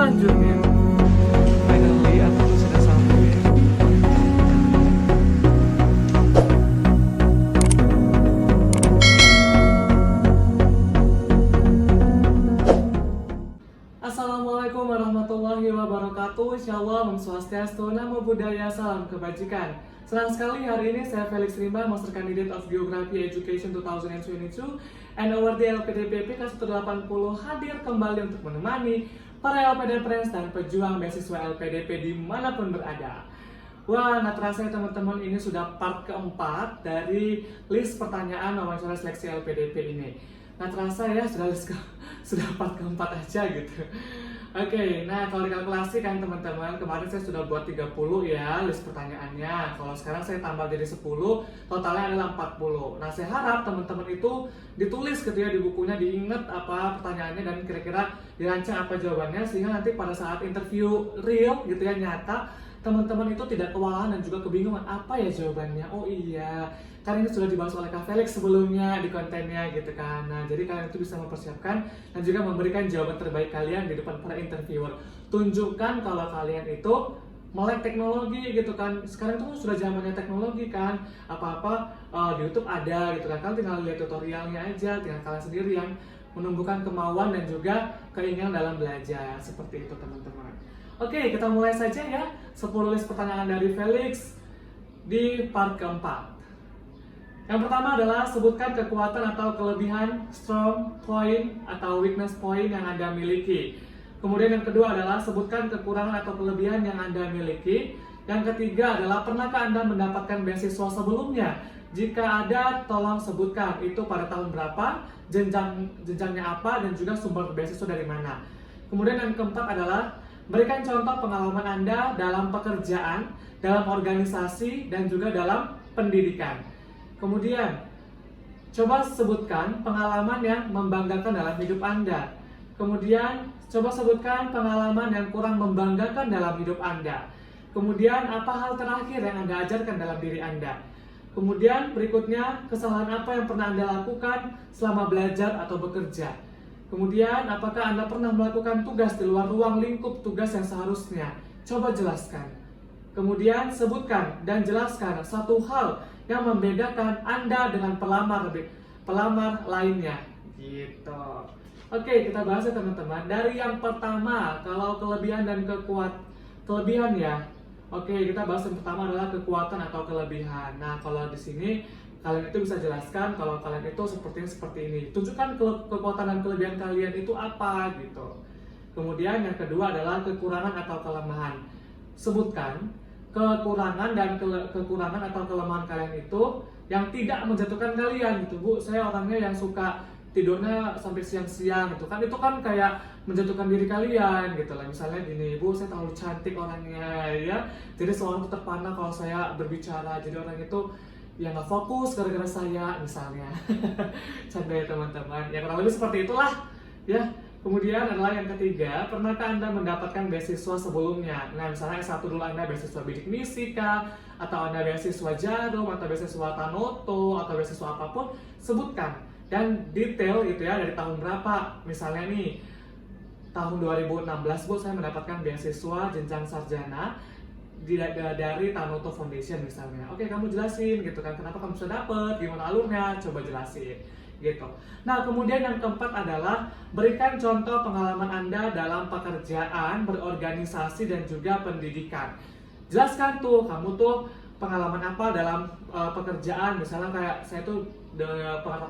selanjutnya. Finally, aku sudah sampai. Assalamualaikum warahmatullahi wabarakatuh. Insyaallah Om Swastiastu, Namo Buddhaya, salam kebajikan. Senang sekali hari ini saya Felix Rimba, Master Candidate of Geography Education 2022 and award LPDP kelas 180 hadir kembali untuk menemani para LPD Friends dan pejuang beasiswa LPDP dimanapun berada. Wah, nggak terasa ya teman-teman, ini sudah part keempat dari list pertanyaan wawancara seleksi LPDP ini. Nggak terasa ya, sudah part keempat aja gitu. Oke, nah kalau dikalkulasi kan teman-teman, kemarin saya sudah buat 30 ya list pertanyaannya. Kalau sekarang saya tambah jadi 10, totalnya adalah 40. Nah, saya harap teman-teman itu ditulis gitu ya di bukunya, diingat apa pertanyaannya dan kira-kira dirancang apa jawabannya, sehingga nanti pada saat interview real gitu ya, nyata, teman-teman itu tidak kewalahan dan juga kebingungan apa ya jawabannya. Oh iya, kan ini sudah dibahas oleh Kak Felix sebelumnya di kontennya gitu kan. Nah, jadi kalian itu bisa mempersiapkan dan juga memberikan jawaban terbaik kalian di depan para interviewer. Tunjukkan kalau kalian itu melek teknologi gitu kan. Sekarang itu sudah zamannya teknologi kan. Apa-apa di YouTube ada gitu kan. Kalian tinggal lihat tutorialnya aja, tinggal kalian sendiri yang menumbuhkan kemauan dan juga keinginan dalam belajar. Seperti itu teman-teman. Oke, kita mulai saja ya 10 list pertanyaan dari Felix di part keempat. Yang pertama adalah sebutkan kekuatan atau kelebihan strong point atau weakness point yang Anda miliki. Kemudian yang kedua adalah sebutkan kekurangan atau kelebihan yang Anda miliki. Yang ketiga adalah pernahkah Anda mendapatkan beasiswa sebelumnya? Jika ada, tolong sebutkan itu pada tahun berapa, jenjangnya apa, dan juga sumber beasiswa dari mana. Kemudian yang keempat adalah berikan contoh pengalaman Anda dalam pekerjaan, dalam organisasi, dan juga dalam pendidikan. Kemudian, coba sebutkan pengalaman yang membanggakan dalam hidup Anda. Kemudian, coba sebutkan pengalaman yang kurang membanggakan dalam hidup Anda. Kemudian, apa hal terakhir yang Anda ajarkan dalam diri Anda? Kemudian, berikutnya, kesalahan apa yang pernah Anda lakukan selama belajar atau bekerja? Kemudian, apakah Anda pernah melakukan tugas di luar ruang lingkup tugas yang seharusnya? Coba jelaskan. Kemudian, sebutkan dan jelaskan satu hal yang membedakan Anda dengan pelamar lainnya. Gitu. Oke, kita bahas ya teman-teman. Dari yang pertama, kalau kelebihan dan kelebihan ya. Oke, kita bahas yang pertama adalah kekuatan atau kelebihan. Nah, kalau di sini kalian itu bisa jelaskan kalau kalian itu seperti ini. Tunjukkan kekuatan dan kelebihan kalian itu apa gitu. Kemudian yang kedua adalah kekurangan atau kelemahan. Sebutkan kekurangan dan kekurangan atau kelemahan kalian itu yang tidak menjatuhkan kalian gitu. Bu, saya orangnya yang suka tidurnya sampai siang-siang gitu kan. Itu kan kayak menjatuhkan diri kalian gitu lah. Misalnya gini, Bu, saya terlalu cantik orangnya ya. Jadi seorang itu terpana kalau saya berbicara. Jadi orang itu ya nggak fokus gara-gara saya misalnya. Canda ya teman-teman, ya kurang lebih seperti itulah ya. Kemudian adalah yang ketiga, pernahkah Anda mendapatkan beasiswa sebelumnya? Nah, misalnya S1 dulu Anda beasiswa bidik misi kah, atau Anda beasiswa Jarum, atau beasiswa Tanoto, atau beasiswa apapun, sebutkan dan detail gitu ya, dari tahun berapa. Misalnya nih, tahun 2016 Bu, saya mendapatkan beasiswa jenjang sarjana dari Tanoto Foundation misalnya. Oke, kamu jelasin gitu kan, kenapa kamu bisa dapet, gimana alurnya, coba jelasin gitu. Nah, kemudian yang keempat adalah berikan contoh pengalaman Anda dalam pekerjaan, berorganisasi, dan juga pendidikan. Jelaskan tuh, kamu tuh pengalaman apa dalam pekerjaan, misalnya kayak saya tuh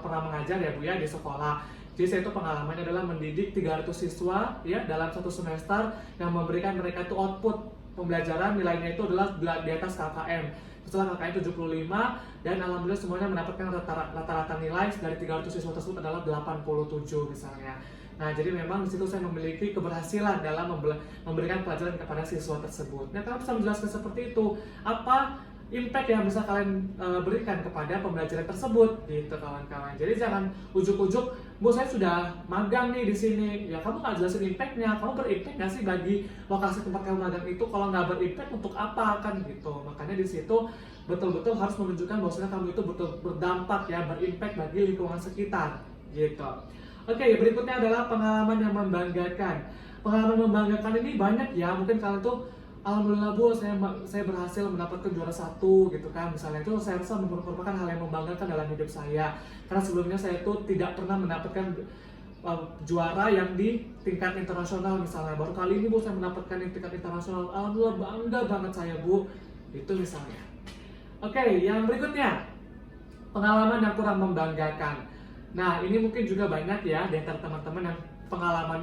pernah mengajar ya Bu ya di sekolah. Jadi saya itu pengalamannya adalah mendidik 300 siswa ya dalam satu semester yang memberikan mereka itu output pembelajaran nilainya itu adalah di atas KKM. Setelah KKM 75 dan alhamdulillah semuanya mendapatkan rata-rata nilai dari 300 siswa tersebut adalah 87 misalnya. Nah, jadi memang di situ saya memiliki keberhasilan dalam memberikan pelajaran kepada siswa tersebut. Nah, kalian bisa menjelaskan seperti itu. Apa impact yang bisa kalian berikan kepada pembelajaran tersebut gitu kawan-kawan. Jadi jangan ujuk-ujuk, Bu saya sudah magang nih di sini. Ya kamu nggak jelasin impactnya. Kamu berimpact nggak sih bagi lokasi tempat kamu magang itu? Kalau nggak berimpact untuk apa kan gitu. Makanya di situ betul-betul harus menunjukkan bahwasanya kamu itu betul berdampak ya, berimpact bagi lingkungan sekitar gitu. Oke, berikutnya adalah pengalaman yang membanggakan. pengalaman membanggakan ini banyak ya. Mungkin kalian tuh, alhamdulillah Bu, saya berhasil mendapatkan juara 1 gitu kan. Misalnya itu saya rasa merupakan hal yang membanggakan dalam hidup saya. Karena sebelumnya saya tuh tidak pernah mendapatkan juara yang di tingkat internasional misalnya. Baru kali ini Bu saya mendapatkan di tingkat internasional. Alhamdulillah bangga banget saya Bu. Itu misalnya. Oke, yang berikutnya, pengalaman yang kurang membanggakan. Nah, ini mungkin juga banyak ya di antara teman-teman yang pengalaman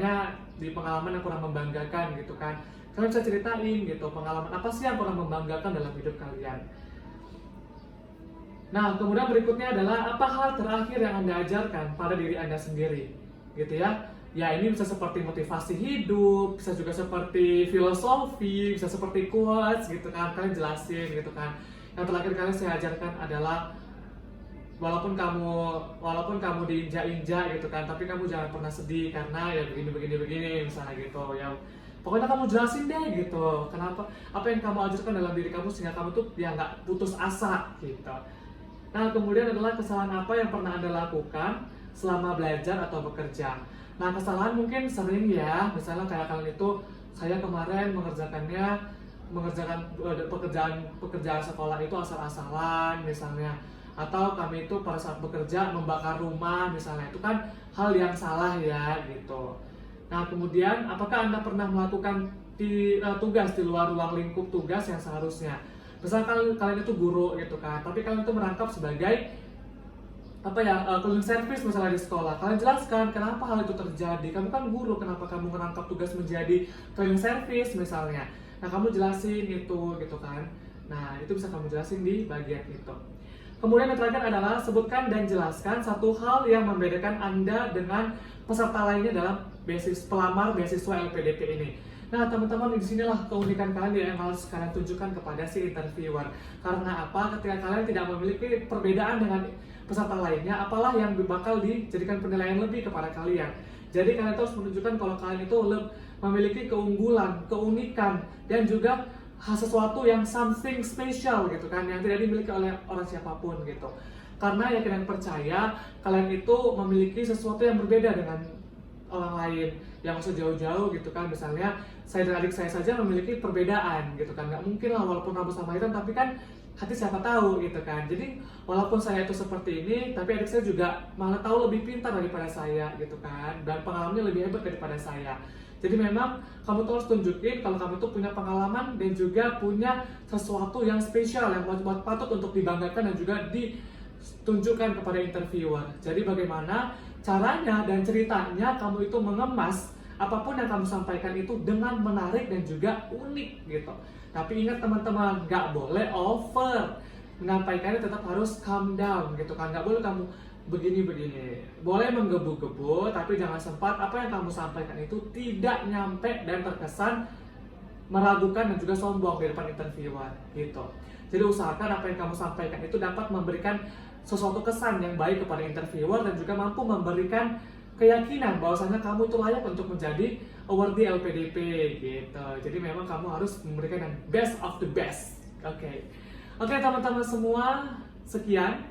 yang kurang membanggakan gitu kan. Kalian bisa ceritain gitu, pengalaman apa sih yang kurang membanggakan dalam hidup kalian. Nah, kemudian berikutnya adalah apa hal terakhir yang Anda ajarkan pada diri Anda sendiri, gitu ya. Ya, ini bisa seperti motivasi hidup, bisa juga seperti filosofi, bisa seperti quotes gitu kan, kalian jelasin gitu kan. Yang terakhir kali saya ajarkan adalah walaupun kamu diinjak-injak gitu kan, tapi kamu jangan pernah sedih karena ya begini misalnya gitu ya. Pokoknya kamu jelasin deh gitu, kenapa, apa yang kamu ajarkan dalam diri kamu sehingga kamu tuh ya nggak putus asa gitu. Nah, kemudian adalah kesalahan apa yang pernah Anda lakukan selama belajar atau bekerja. Nah, kesalahan mungkin sering ya, misalnya kayak kalian itu, saya kemarin mengerjakan pekerjaan sekolah itu asal-asalan misalnya, atau kami itu pada saat bekerja membakar rumah misalnya, itu kan hal yang salah ya gitu. Nah, kemudian apakah Anda pernah melakukan tugas di luar ruang lingkup tugas yang seharusnya? Misalkan kalian itu guru gitu kan, tapi kalian itu merangkap sebagai cleaning service misalnya di sekolah. Kalian jelaskan kenapa hal itu terjadi. Kamu kan guru, kenapa kamu merangkap tugas menjadi cleaning service misalnya. Nah, kamu jelasin itu gitu kan. Nah, itu bisa kamu jelasin di bagian itu. Kemudian yang terakhir adalah sebutkan dan jelaskan satu hal yang membedakan Anda dengan peserta lainnya dalam pelamar beasiswa LPDP ini. Nah, teman-teman, disinilah keunikan kalian yang harus kalian tunjukkan kepada si interviewer. Karena apa? Ketika kalian tidak memiliki perbedaan dengan peserta lainnya, apalah yang bakal dijadikan penilaian lebih kepada kalian. Jadi kalian harus menunjukkan kalau kalian itu memiliki keunggulan, keunikan, dan juga sesuatu yang something special gitu kan, yang tidak dimiliki oleh orang siapapun gitu. Karena yakin dan percaya kalian itu memiliki sesuatu yang berbeda dengan orang lain, yang usah jauh-jauh gitu kan. Misalnya saya dan adik saya saja memiliki perbedaan gitu kan, nggak mungkin lah walaupun rambut sama hitam, tapi kan hati siapa tahu gitu kan. Jadi walaupun saya itu seperti ini, tapi adik saya juga malah tahu lebih pintar daripada saya gitu kan, dan pengalamannya lebih hebat daripada saya. Jadi memang kamu tuh harus tunjukin kalau kamu tuh punya pengalaman dan juga punya sesuatu yang spesial, yang patut untuk dibanggakan dan juga ditunjukkan kepada interviewer. Jadi bagaimana caranya dan ceritanya kamu itu mengemas apapun yang kamu sampaikan itu dengan menarik dan juga unik gitu. Tapi ingat teman-teman, nggak boleh over. Menyampaikannya tetap harus calm down gitu kan. Nggak boleh kamu begini-begini. Boleh menggebu-gebu, tapi jangan sempat apa yang kamu sampaikan itu tidak nyampe dan terkesan meragukan dan juga sombong di depan interviewer gitu. Jadi usahakan apa yang kamu sampaikan itu dapat memberikan sesuatu kesan yang baik kepada interviewer dan juga mampu memberikan keyakinan bahwasanya kamu itu layak untuk menjadi awardee LPDP gitu. Jadi memang kamu harus memberikan yang best of the best. Oke, teman-teman semua, sekian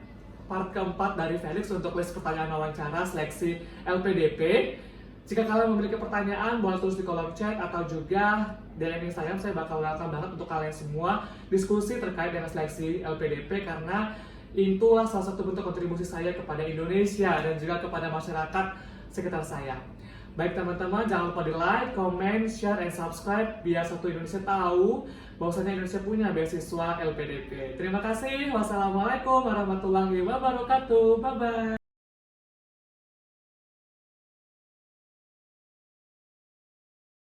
part keempat dari Felix untuk list pertanyaan wawancara seleksi LPDP. Jika kalian memiliki pertanyaan, boleh tulis di kolom chat atau juga DM Instagram. Saya bakal welcome banget untuk kalian semua diskusi terkait dengan seleksi LPDP, karena itulah salah satu bentuk kontribusi saya kepada Indonesia dan juga kepada masyarakat sekitar saya. Baik teman-teman, jangan lupa di like, comment, share, and subscribe biar satu Indonesia tahu bahwasanya Indonesia punya beasiswa LPDP. Terima kasih. Wassalamualaikum warahmatullahi wabarakatuh. Bye-bye.